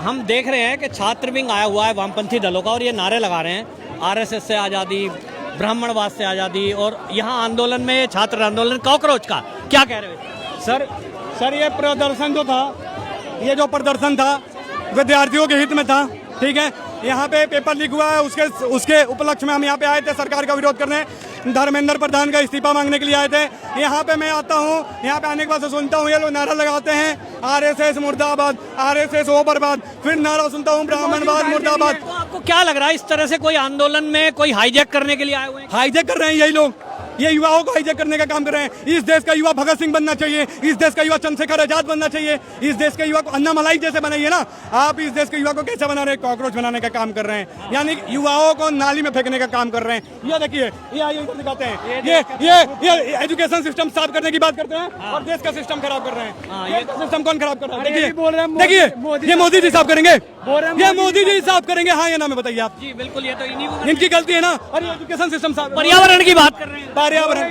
हम देख रहे हैं कि छात्र विंग आया हुआ है वामपंथी दलों का और ये नारे लगा रहे हैं आरएसएस से आज़ादी, ब्राह्मणवाद से आज़ादी। और यहाँ आंदोलन में छात्र आंदोलन कॉकरोच का क्या कह रहे हो सर ये प्रदर्शन जो था, ये जो प्रदर्शन था विद्यार्थियों के हित में था, ठीक है। यहाँ पे पेपर लीक हुआ है, उसके उपलक्ष्य में हम यहाँ पे आए थे सरकार का विरोध करने, धर्मेंद्र प्रधान का इस्तीफा मांगने के लिए आए थे। यहाँ पे मैं आता हूँ, यहाँ पे आने के बाद से सुनता हूँ ये लोग नारा लगाते हैं आरएसएस मुर्दाबाद, आरएसएस हो बर्बाद, फिर नारा सुनता हूँ ब्राह्मणवाद मुर्दाबाद। तो आपको क्या लग रहा है इस तरह से कोई आंदोलन में कोई हाईजैक करने के लिए आए हुए हैं? हाईजैक कर रहे हैं यही लोग, ये युवाओं को हाईजैक करने का काम कर रहे हैं। इस देश का युवा भगत सिंह बनना चाहिए, इस देश का युवा चंद्रशेखर आजाद बनना चाहिए, इस देश के युवा को अन्ना मलाई जैसे बनाइए ना। आप इस देश के युवा को कैसे बना रहे हैं? कॉकरोच बनाने का काम कर रहे हैं, यानी युवाओं को नाली में फेंकने का काम कर रहे हैं। ये देखिए, ये आइए इधर दिखाते हैं, ये एजुकेशन सिस्टम साफ करने की बात करते हैं और देश का सिस्टम खराब कर रहे हैं। ये सिस्टम कौन खराब कर रहा है? देखिए, ये मोदी जी साफ करेंगे, ये मोदी जी साफ करेंगे। हाँ, ये नाम है, बताइए आप। जी बिल्कुल, ये तो इनकी गलती है ना। और एजुकेशन सिस्टम साफ, पर्यावरण की बात कर रहे हैं। पर्यावरण,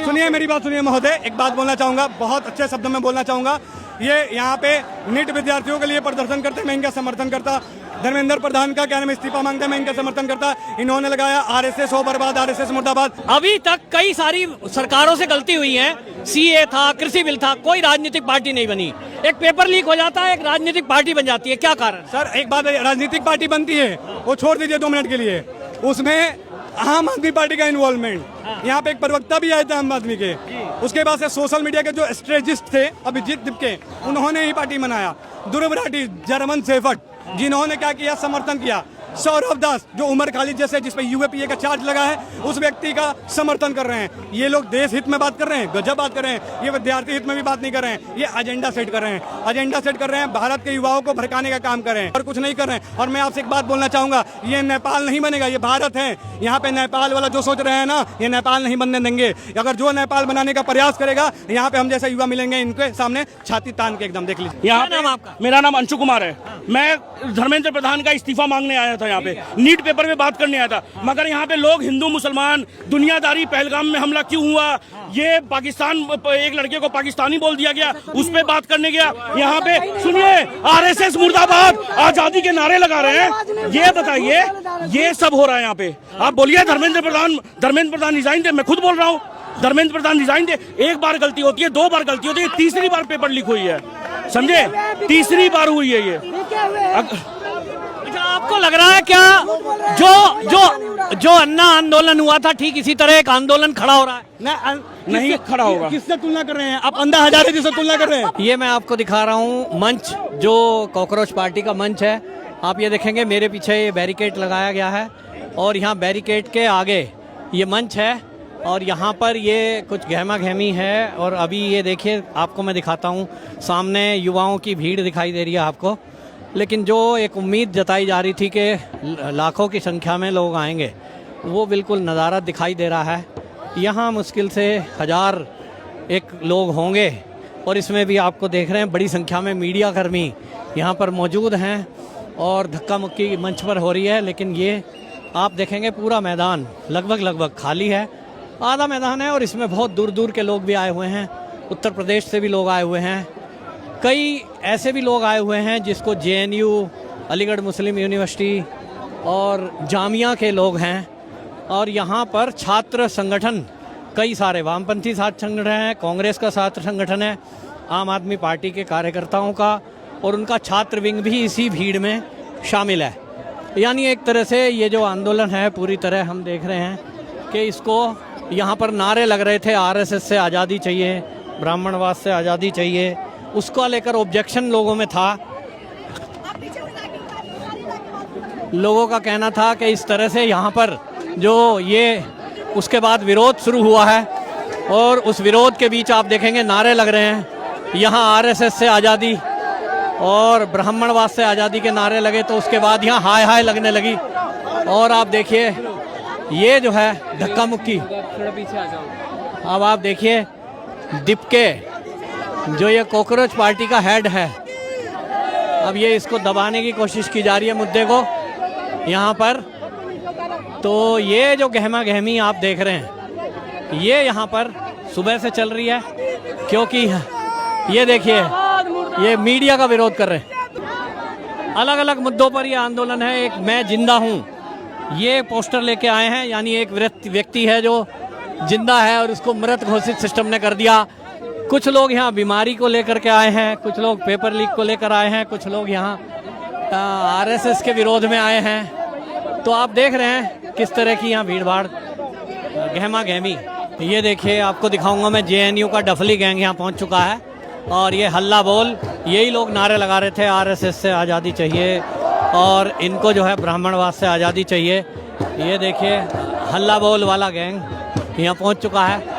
सुनिए मेरी बात सुनिए महोदय, एक बात बोलना चाहूंगा, बहुत अच्छे शब्दों में बोलना चाहूंगा। ये यहाँ पे नीट विद्यार्थियों के लिए प्रदर्शन करते हैं, मैं इनका समर्थन करता। धर्मेंद्र प्रधान का क्या नाम इस्तीफा मांगते हैं, मैं इनका समर्थन करता। इन्होंने लगाया आरएसएस हो बर्बाद, आरएसएस मुर्दाबाद। अभी तक कई सारी सरकारों से गलती हुई है, सीए था, कृषि बिल था, कोई राजनीतिक पार्टी नहीं बनी। एक पेपर लीक हो जाता है, एक राजनीतिक पार्टी बन जाती है, क्या कारण? सर एक बात है, राजनीतिक पार्टी बनती है वो छोड़ दीजिए 2 मिनट के लिए, उसमें आम आदमी पार्टी का इन्वॉल्वमेंट, यहाँ पे एक प्रवक्ता भी आए थे आम आदमी के, उसके बाद से सोशल मीडिया के जो स्ट्रेटेजिस्ट थे अभिजीत दिपके, उन्होंने ही पार्टी बनाया। ध्रुव राठी, जर्मन शेफर्ड, जिन्होंने क्या किया, समर्थन किया। सौरभ दास जो उमर खालिद जैसे जिस पे यूएपीए का चार्ज लगा है, उस व्यक्ति का समर्थन कर रहे हैं। ये लोग देश हित में बात कर रहे हैं, गजब बात कर रहे हैं। ये विद्यार्थी हित में भी बात नहीं कर रहे हैं, ये एजेंडा सेट कर रहे हैं, एजेंडा सेट कर रहे हैं, भारत के युवाओं को भड़काने का काम कर रहे हैं और कुछ नहीं कर रहे हैं। और मैं आपसे एक बात बोलना चाहूंगा, ये नेपाल नहीं बनेगा, ये भारत है। यहाँ पे नेपाल वाला जो सोच रहे हैं ना, ये नेपाल नहीं बनने देंगे। अगर जो नेपाल बनाने का प्रयास करेगा, यहाँ पे हम जैसे युवा मिलेंगे, इनके सामने छाती तान के एकदम देख लीजिए। यहाँ नाम आपका? मेरा नाम अंशु कुमार है। मैं धर्मेंद्र प्रधान का इस्तीफा मांगने आया था, यहाँ पे नीट पेपर में बात करने आया था। मगर यहाँ पे लोग हिंदू मुसलमान दुनियादारी, पहलगाम में हमला क्यों हुआ, ये पाकिस्तान, एक लड़के को पाकिस्तानी बोल दिया गया, उस पे बात करने गया। यहाँ पे सुनिए, आरएसएस मुर्दाबाद, आजादी के नारे लगा रहे हैं। ये बताइए, ये सब हो रहा है यहाँ पे। आप बोलिए धर्मेंद्र प्रधान रिजाइन दे। मैं खुद बोल रहा हूँ, धर्मेंद्र प्रधान रिजाइन दे। एक बार गलती होती है, 2 बार गलती होती है, तीसरी बार पेपर लीक हुई है, समझे? तीसरी बार हुई है ये। आपको लग रहा है क्या जो अन्ना आंदोलन हुआ था, ठीक इसी तरह एक आंदोलन खड़ा हो रहा है? नहीं खड़ा होगा। किससे तुलना कर रहे हैं आप? अन्ना हजारे जी से तुलना कर रहे हैं? ये मैं आपको दिखा रहा हूँ मंच, जो कॉकरोच पार्टी का मंच है। आप ये देखेंगे मेरे पीछे ये बैरिकेड लगाया गया है और यहाँ बैरिकेड के आगे ये मंच है और यहाँ पर ये कुछ गहमा गहमी है। और अभी ये देखिए, आपको मैं दिखाता हूँ, सामने युवाओं की भीड़ दिखाई दे रही है आपको। लेकिन जो एक उम्मीद जताई जा रही थी कि लाखों की संख्या में लोग आएंगे, वो बिल्कुल नज़ारा दिखाई दे रहा है। यहाँ मुश्किल से 1000 एक लोग होंगे और इसमें भी आपको देख रहे हैं बड़ी संख्या में मीडिया कर्मी यहाँ पर मौजूद हैं और धक्का मुक्की मंच पर हो रही है। लेकिन ये आप देखेंगे पूरा मैदान लगभग खाली है, आधा मैदान है और इसमें बहुत दूर दूर के लोग भी आए हुए हैं, उत्तर प्रदेश से भी लोग आए हुए हैं, कई ऐसे भी लोग आए हुए हैं जिसको जेएनयू, अलीगढ़ मुस्लिम यूनिवर्सिटी और जामिया के लोग हैं। और यहाँ पर छात्र संगठन, कई सारे वामपंथी छात्र संगठन हैं, कांग्रेस का छात्र संगठन है, आम आदमी पार्टी के कार्यकर्ताओं का, और उनका छात्र विंग भी इसी भीड़ में शामिल है। यानी एक तरह से ये जो आंदोलन है पूरी तरह हम देख रहे हैं कि इसको, यहाँ पर नारे लग रहे थे आरएसएस से आज़ादी चाहिए, ब्राह्मणवाद से आज़ादी चाहिए, उसको लेकर ऑब्जेक्शन लोगों में था। लोगों का कहना था कि इस तरह से यहाँ पर जो ये उसके बाद विरोध शुरू हुआ है और उस विरोध के बीच आप देखेंगे नारे लग रहे हैं, यहाँ आरएसएस से आज़ादी और ब्राह्मणवाद से आज़ादी के नारे लगे, तो उसके बाद यहाँ हाय हाय लगने लगी। और आप देखिए ये जो है धक्का मुक्की, अब आप देखिए दिपके जो ये कॉकरोच पार्टी का हेड है, अब ये इसको दबाने की कोशिश की जा रही है मुद्दे को यहाँ पर। तो ये जो गहमा गहमी आप देख रहे हैं, ये यहाँ पर सुबह से चल रही है, क्योंकि ये देखिए ये मीडिया का विरोध कर रहे हैं। अलग अलग मुद्दों पर ये आंदोलन है। एक मैं जिंदा हूँ ये पोस्टर लेके आए हैं, यानी एक व्यक्ति है जो जिंदा है और उसको मृत घोषित सिस्टम ने कर दिया। कुछ लोग यहाँ बीमारी को लेकर के आए हैं, कुछ लोग पेपर लीक को लेकर आए हैं, कुछ लोग यहाँ आरएसएस के विरोध में आए हैं। तो आप देख रहे हैं किस तरह की यहाँ भीड़ भाड़ गहमा गहमी। ये देखिए, आपको दिखाऊंगा मैं, जेएनयू का डफली गैंग यहाँ पहुँच चुका है और ये हल्ला बोल, यही लोग नारे लगा रहे थे आरएसएस से आज़ादी चाहिए और इनको जो है ब्राह्मणवाद से आज़ादी चाहिए। ये देखिए हल्ला बोल वाला गैंग यहाँ पहुँच चुका है।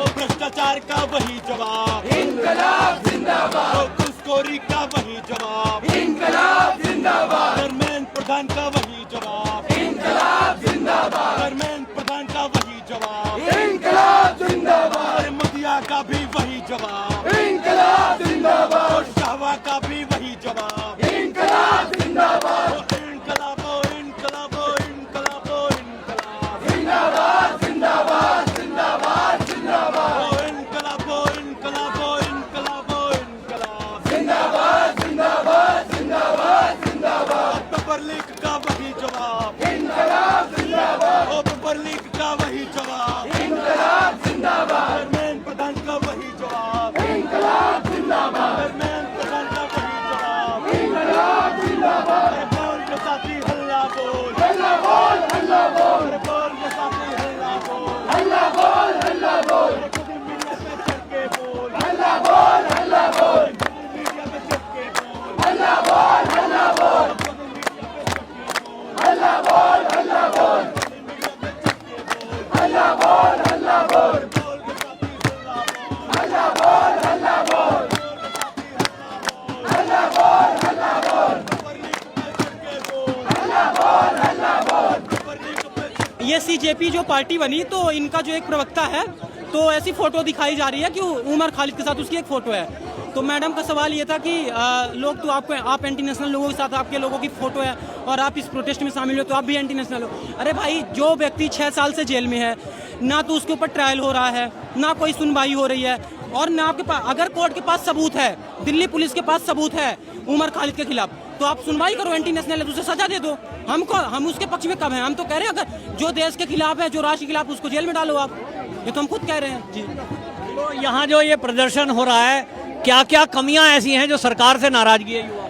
भ्रष्टाचार का वही जवाब, इंकलाब जिंदाबाद। घूसखोरी का वही जवाब, इंकलाब जिंदाबाद। चेयरमैन प्रधान का वही जवाब, इंकलाब जिंदाबाद। चेयरमैन प्रधान का वही जवाब, इंकलाब जिंदाबाद। मोदिया का भी वही जवाब, इंकलाब जिंदाबाद। शाहवा का भी वही जवाब, इंकलाब जिंदाबाद। इनकलाबो इनकलाबो इनकलाबो इनकलाब जिंदाबाद जिंदाबाद जिंदाबाद जिंदाबाद। पेपर लीक का वही जवाब, इंकलाब जिंदाबाद। ओ पेपर लीक का वही जवाब, इंकलाब जिंदाबाद। चेयरमैन प्रधान का वही जवाब, इंकलाब जिंदाबाद। चेयरमैन प्रधान का वही जवाब, इंकलाब जिंदाबाद। बोल के साथी हल्ला बोल, हल्ला बोल, हल्ला बोल। बोल के साथी हल्ला बोल, हल्ला बोल, हल्ला बोल। मीडिया पे चढ़ के बोल, हल्ला बोल, हल्ला बोल। मीडिया पे चढ़ के बोल, हल्ला बोल, हल्ला बोल। हल्ला बोल, हल्ला बोल। हल्ला बोल, हल्ला बोल। हल्ला बोल, हल्ला बोल। हल्ला बोल, हल्ला बोल। हल्ला बोल, हल्ला बोल। ये सीजेपी जो पार्टी बनी तो इनका जो एक प्रवक्ता है तो ऐसी फोटो दिखाई जा रही है कि उमर खालिद के साथ उसकी एक फोटो है। तो मैडम का सवाल ये था कि लोग तो आप एंटी नेशनल लोगों के साथ आपके लोगों की फोटो है और आप इस प्रोटेस्ट में शामिल हो तो आप भी एंटी नेशनल हो। अरे भाई, जो व्यक्ति 6 साल से जेल में है, ना तो उसके ऊपर ट्रायल हो रहा है, ना कोई सुनवाई हो रही है और ना आपके पास, अगर कोर्ट के पास सबूत है, दिल्ली पुलिस के पास सबूत है उमर खालिद के खिलाफ, तो आप सुनवाई करो। एंटी नेशनल है तो उसे सजा दे दो। हम उसके पक्ष में कब हैं? हम तो कह रहे हैं अगर जो देश के खिलाफ है, जो राष्ट्र के खिलाफ, उसको जेल में डालो आप। ये तो हम खुद कह रहे हैं जी। तो यहाँ जो ये प्रदर्शन हो रहा है, क्या क्या कमियां ऐसी हैं जो सरकार से नाराजगी है युवा?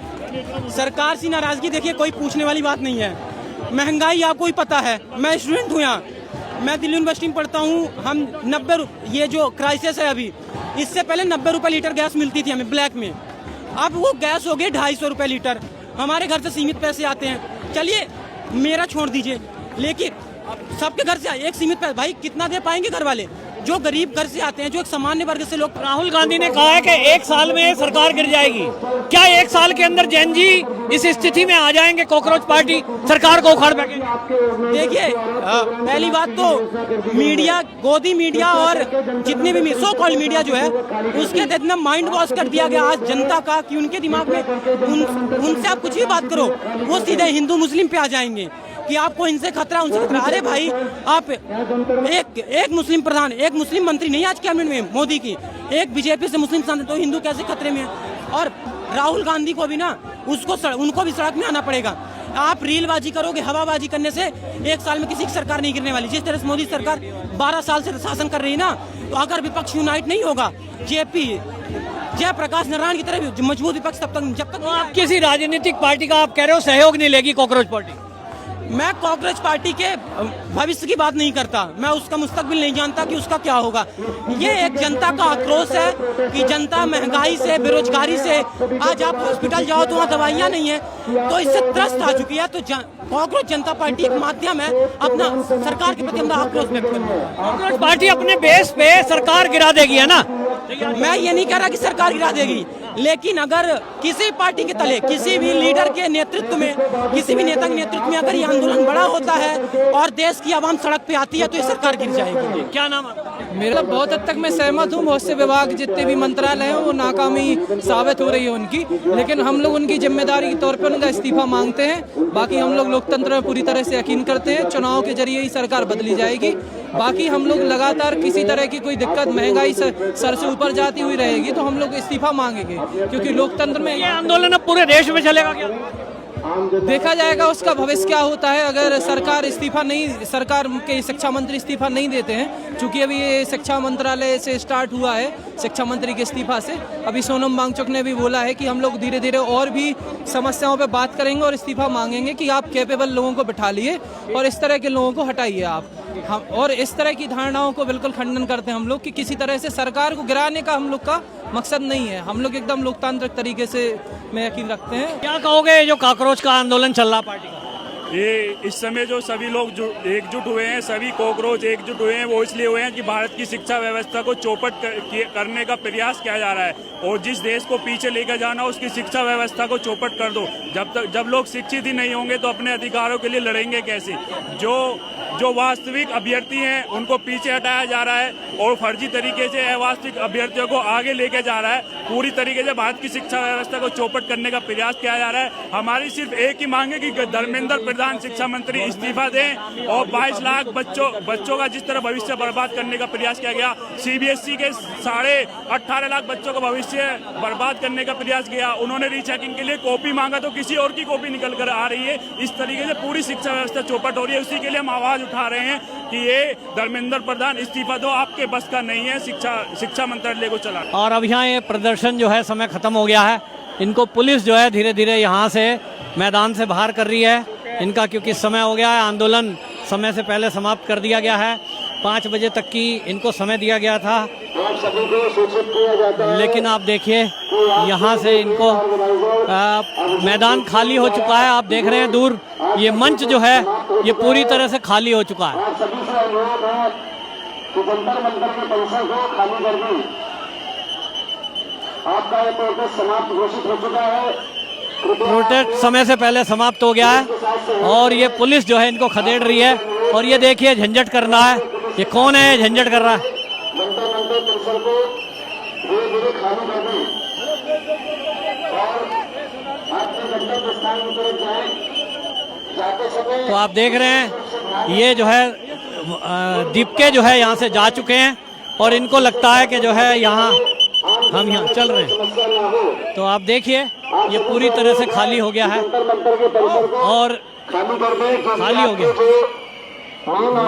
सरकार से नाराजगी देखिए कोई पूछने वाली बात नहीं है। महंगाई आपको ही पता है, मैं स्टूडेंट हूँ यहाँ, मैं दिल्ली यूनिवर्सिटी में पढ़ता हूँ। हम 90, ये जो क्राइसिस है अभी, इससे पहले 90 रुपये लीटर गैस मिलती थी हमें ब्लैक में, अब वो गैस हो गई 250 रुपये लीटर। हमारे घर से सीमित पैसे आते हैं, चलिए मेरा छोड़ दीजिए, लेकिन सबके घर से एक सीमित पैसे, भाई कितना दे पाएंगे घर वाले? जो गरीब घर से आते हैं, जो एक सामान्य वर्ग से लोग। राहुल गांधी ने कहा है कि 1 साल में सरकार गिर जाएगी। क्या 1 साल के अंदर जैन जी इस स्थिति में आ जाएंगे, कॉकरोच पार्टी सरकार को उखाड़ फेंकेगी? देखिए, पहली बात तो मीडिया, गोदी मीडिया और जितने भी सो कॉल्ड मीडिया जो है, उसके इतना माइंड वॉश कर दिया गया आज जनता का कि उनके दिमाग में उनसे आप कुछ भी बात करो वो सीधे हिंदू मुस्लिम पे आ जाएंगे कि आपको इनसे खतरा, उनसे खतरा। अरे भाई, आप एक मुस्लिम प्रधान, एक मुस्लिम मंत्री नहीं आज कैबिनेट में मोदी की, एक बीजेपी से मुस्लिम सांसद, तो हिंदू कैसे खतरे में है? और राहुल गांधी को भी ना, उनको भी सड़क में आना पड़ेगा। आप रीलबाजी करोगे, हवाबाजी करने से 1 साल में किसी की सरकार नहीं गिरने वाली। जिस तरह से मोदी सरकार 12 साल से शासन कर रही है ना, तो अगर विपक्ष यूनाइट नहीं होगा, जयप्रकाश नारायण की तरह मजबूत विपक्ष, तब तक जब तक किसी राजनीतिक पार्टी का आप कह रहे हो सहयोग नहीं लेगी कॉकरोच पार्टी? मैं कांग्रेस पार्टी के भविष्य की बात नहीं करता, मैं उसका मुस्तकबिल नहीं जानता कि उसका क्या होगा। ये एक जनता का आक्रोश है कि जनता महंगाई से, बेरोजगारी से, आज आप हॉस्पिटल जाओ तो वहाँ दवाइयाँ नहीं है, तो इससे त्रस्त आ चुकी है। तो कांग्रेस जनता पार्टी एक माध्यम है अपना सरकार के प्रति अपना आक्रोश व्यक्त करने का। कांग्रेस पार्टी अपने बेस पे सरकार गिरा देगी, है ना? मैं ये नहीं कह रहा कि सरकार गिरा देगी, लेकिन अगर किसी पार्टी के तले, किसी भी लीडर के नेतृत्व में, किसी भी नेता के नेतृत्व में अगर ये आंदोलन बड़ा होता है और देश की आवाम सड़क पे आती है तो ये सरकार गिर जाएगी। क्या नाम है? मेरा बहुत हद तक मैं सहमत हूँ। बहुत से विभाग जितने भी मंत्रालय हैं वो नाकामी साबित हो रही है उनकी, लेकिन हम लोग उनकी जिम्मेदारी के तौर पर उनका इस्तीफा मांगते हैं। बाकी हम लोग लोकतंत्र में पूरी तरह से यकीन करते हैं, चुनाव के जरिए ही सरकार बदली जाएगी। बाकी हम लोग लगातार किसी तरह की कोई दिक्कत, महंगाई सर से ऊपर जाती हुई रहेगी तो हम लोग इस्तीफा मांगेंगे, क्योंकि लोकतंत्र में ये आंदोलन अब पूरे देश में चलेगा क्या? देखा जाएगा उसका भविष्य क्या होता है। अगर सरकार सरकार के शिक्षा मंत्री इस्तीफा नहीं देते हैं, चूंकि अभी ये शिक्षा मंत्रालय से स्टार्ट हुआ है, शिक्षा मंत्री के इस्तीफा से अभी सोनम वांगचुक ने भी बोला है कि हम लोग धीरे धीरे और भी समस्याओं पे बात करेंगे और इस्तीफा मांगेंगे कि आप कैपेबल लोगों को बिठा लिए और इस तरह के लोगों को हटाइए आप। हम और इस तरह की धारणाओं को बिल्कुल खंडन करते हैं हम लोग कि किसी तरह से सरकार को गिराने का हम लोग का मकसद नहीं है। हम लोग एकदम लोकतांत्रिक तरीके से में यकीन रखते हैं। क्या कहोगे जो कॉकरोच का आंदोलन चल रहा पार्टी का? ये इस समय जो सभी लोग जो एकजुट हुए हैं, सभी कॉकरोच एकजुट हुए हैं, वो इसलिए हुए हैं कि भारत की शिक्षा व्यवस्था को चौपट करने का प्रयास किया जा रहा है और जिस देश को पीछे लेकर जाना उसकी शिक्षा व्यवस्था को चौपट कर दो। जब लोग शिक्षित ही नहीं होंगे तो अपने अधिकारों के लिए लड़ेंगे कैसे? जो वास्तविक अभ्यर्थी हैं उनको पीछे हटाया जा रहा है और फर्जी तरीके से अवास्तविक अभ्यर्थियों को आगे लेके जा रहा है। पूरी तरीके से भारत की शिक्षा व्यवस्था को चौपट करने का प्रयास किया जा रहा है। हमारी सिर्फ एक ही मांग है कि धर्मेंद्र प्रधान शिक्षा मंत्री इस्तीफा दें और 22 लाख बच्चों का जिस तरह भविष्य बर्बाद करने का प्रयास किया गया, सीबीएसई के 18.5 लाख बच्चों का भविष्य बर्बाद करने का प्रयास किया। उन्होंने रीचेकिंग के लिए कॉपी मांगा तो किसी और की कॉपी निकल कर आ रही है। इस तरीके से पूरी शिक्षा व्यवस्था चौपट हो रही है। उसी के लिए हम आवाज उठा रहे हैं कि ये धर्मेंद्र प्रधान इस्तीफा दो, आपके बस का नहीं है शिक्षा मंत्रालय को चला। और अब यहाँ ये प्रदर्शन जो है समय खत्म हो गया है। इनको पुलिस जो है धीरे धीरे यहाँ से मैदान से बाहर कर रही है इनका, क्योंकि समय हो गया है। आंदोलन समय से पहले समाप्त कर दिया गया है। 5 बजे तक की इनको समय दिया गया था, लेकिन आप देखिए यहाँ से इनको मैदान खाली हो चुका है। आप देख रहे हैं दूर ये मंच जो है ये पूरी तरह से खाली हो चुका है। आपका ये प्रोटेस्ट समाप्त घोषित हो चुका है। प्रोटेस्ट समय से पहले समाप्त हो गया है और ये पुलिस जो है इनको खदेड़ रही है। और ये देखिए झंझट कर रहा है, ये कौन है झंझट कर रहा है? परिसर को धीरे-धीरे खाली कर दें और आपके गंतव्य स्थान की तरफ जाएं। जाते समय तो आप देख रहे हैं ये जो है दीपके जो है यहाँ से जा चुके हैं और इनको लगता है कि जो है यहाँ हम यहाँ चल रहे हैं। तो आप देखिए ये पूरी तरह से खाली हो गया है और खाली हो गया,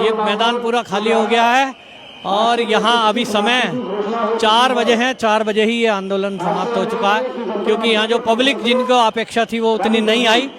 ये मैदान पूरा खाली हो गया है। और यहाँ अभी समय 4 बजे हैं, 4 बजे ही ये आंदोलन समाप्त हो चुका है, क्योंकि यहाँ जो पब्लिक जिनको अपेक्षा थी वो उतनी नहीं आई।